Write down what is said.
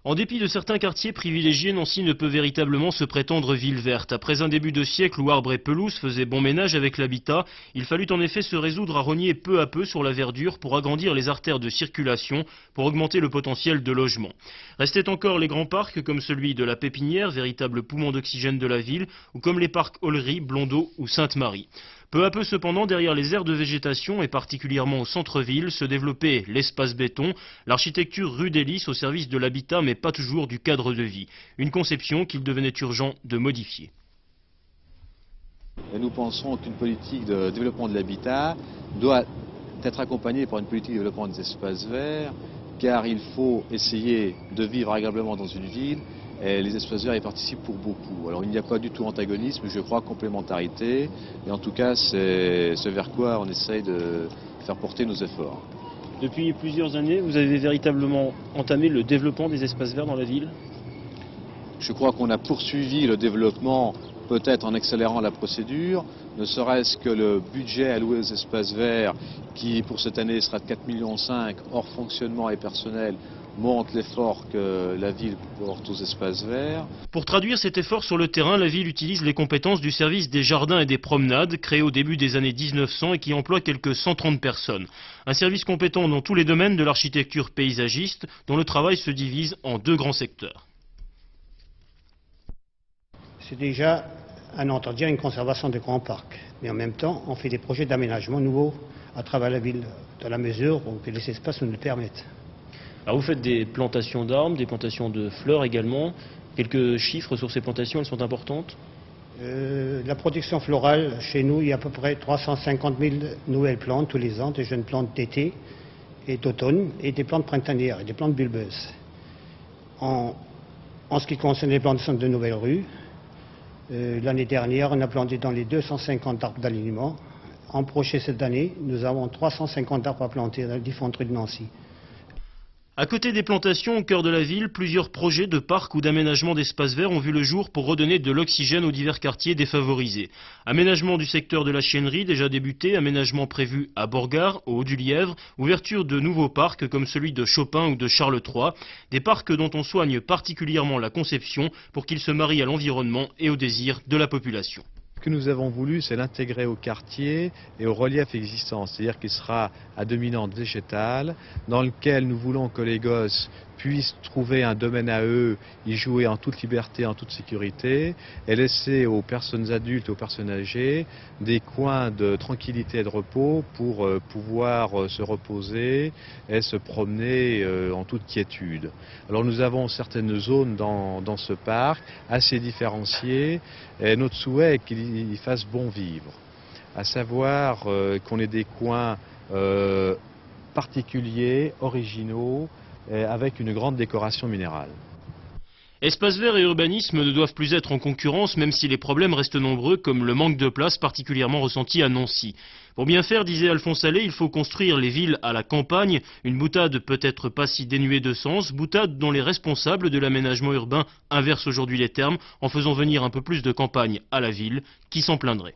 En dépit de certains quartiers privilégiés, Nancy ne peut véritablement se prétendre ville verte. Après un début de siècle où arbres et pelouses faisaient bon ménage avec l'habitat, il fallut en effet se résoudre à rogner peu à peu sur la verdure pour agrandir les artères de circulation, pour augmenter le potentiel de logement. Restaient encore les grands parcs comme celui de la Pépinière, véritable poumon d'oxygène de la ville, ou comme les parcs Ollery, Blondeau ou Sainte-Marie. Peu à peu cependant, derrière les aires de végétation et particulièrement au centre-ville, se développait l'espace béton, l'architecture rue des Lys au service de l'habitat mais pas toujours du cadre de vie. Une conception qu'il devenait urgent de modifier. Et nous pensons qu'une politique de développement de l'habitat doit être accompagnée par une politique de développement des espaces verts, car il faut essayer de vivre agréablement dans une ville. Et les espaces verts y participent pour beaucoup. Alors il n'y a pas du tout antagonisme, je crois complémentarité. Et en tout cas, c'est ce vers quoi on essaye de faire porter nos efforts. Depuis plusieurs années, vous avez véritablement entamé le développement des espaces verts dans la ville ? Je crois qu'on a poursuivi le développement, peut-être en accélérant la procédure, ne serait-ce que le budget alloué aux espaces verts, qui pour cette année sera de 4,5 millions hors fonctionnement et personnel, montre l'effort que la ville porte aux espaces verts. Pour traduire cet effort sur le terrain, la ville utilise les compétences du service des jardins et des promenades, créé au début des années 1900 et qui emploie quelques 130 personnes. Un service compétent dans tous les domaines de l'architecture paysagiste, dont le travail se divise en deux grands secteurs. C'est déjà un entretien, une conservation des grands parcs. Mais en même temps, on fait des projets d'aménagement nouveaux à travers la ville, dans la mesure où les espaces nous le permettent. Alors vous faites des plantations d'arbres, des plantations de fleurs également. Quelques chiffres sur ces plantations, elles sont importantes ? La production florale, chez nous, il y a à peu près 350 000 nouvelles plantes tous les ans, des jeunes plantes d'été et d'automne, et des plantes printanières et des plantes bulbeuses. En ce qui concerne les plantations de nouvelles rues, l'année dernière, on a planté dans les 250 arbres d'alignement. En projet cette année, nous avons 350 arbres à planter dans les différentes rues de Nancy. À côté des plantations au cœur de la ville, plusieurs projets de parcs ou d'aménagement d'espaces verts ont vu le jour pour redonner de l'oxygène aux divers quartiers défavorisés. Aménagement du secteur de la Chiennerie déjà débuté, aménagement prévu à Borgard, au Haut-du-Lièvre, ouverture de nouveaux parcs comme celui de Chopin ou de Charles III, des parcs dont on soigne particulièrement la conception pour qu'ils se marient à l'environnement et aux désirs de la population. Ce que nous avons voulu, c'est l'intégrer au quartier et au relief existant, c'est-à-dire qu'il sera à dominante végétale, dans lequel nous voulons que les gosses puissent trouver un domaine à eux, y jouer en toute liberté, en toute sécurité, et laisser aux personnes adultes, aux personnes âgées, des coins de tranquillité et de repos pour pouvoir se reposer et se promener en toute quiétude. Alors nous avons certaines zones dans ce parc, assez différenciées, et notre souhait est qu'il fasse bon vivre, à savoir qu'on ait des coins particuliers, originaux, avec une grande décoration minérale. Espaces verts et urbanisme ne doivent plus être en concurrence, même si les problèmes restent nombreux, comme le manque de place particulièrement ressenti à Nancy. Pour bien faire, disait Alphonse Allais, il faut construire les villes à la campagne, une boutade peut-être pas si dénuée de sens, boutade dont les responsables de l'aménagement urbain inversent aujourd'hui les termes, en faisant venir un peu plus de campagne à la ville, qui s'en plaindrait.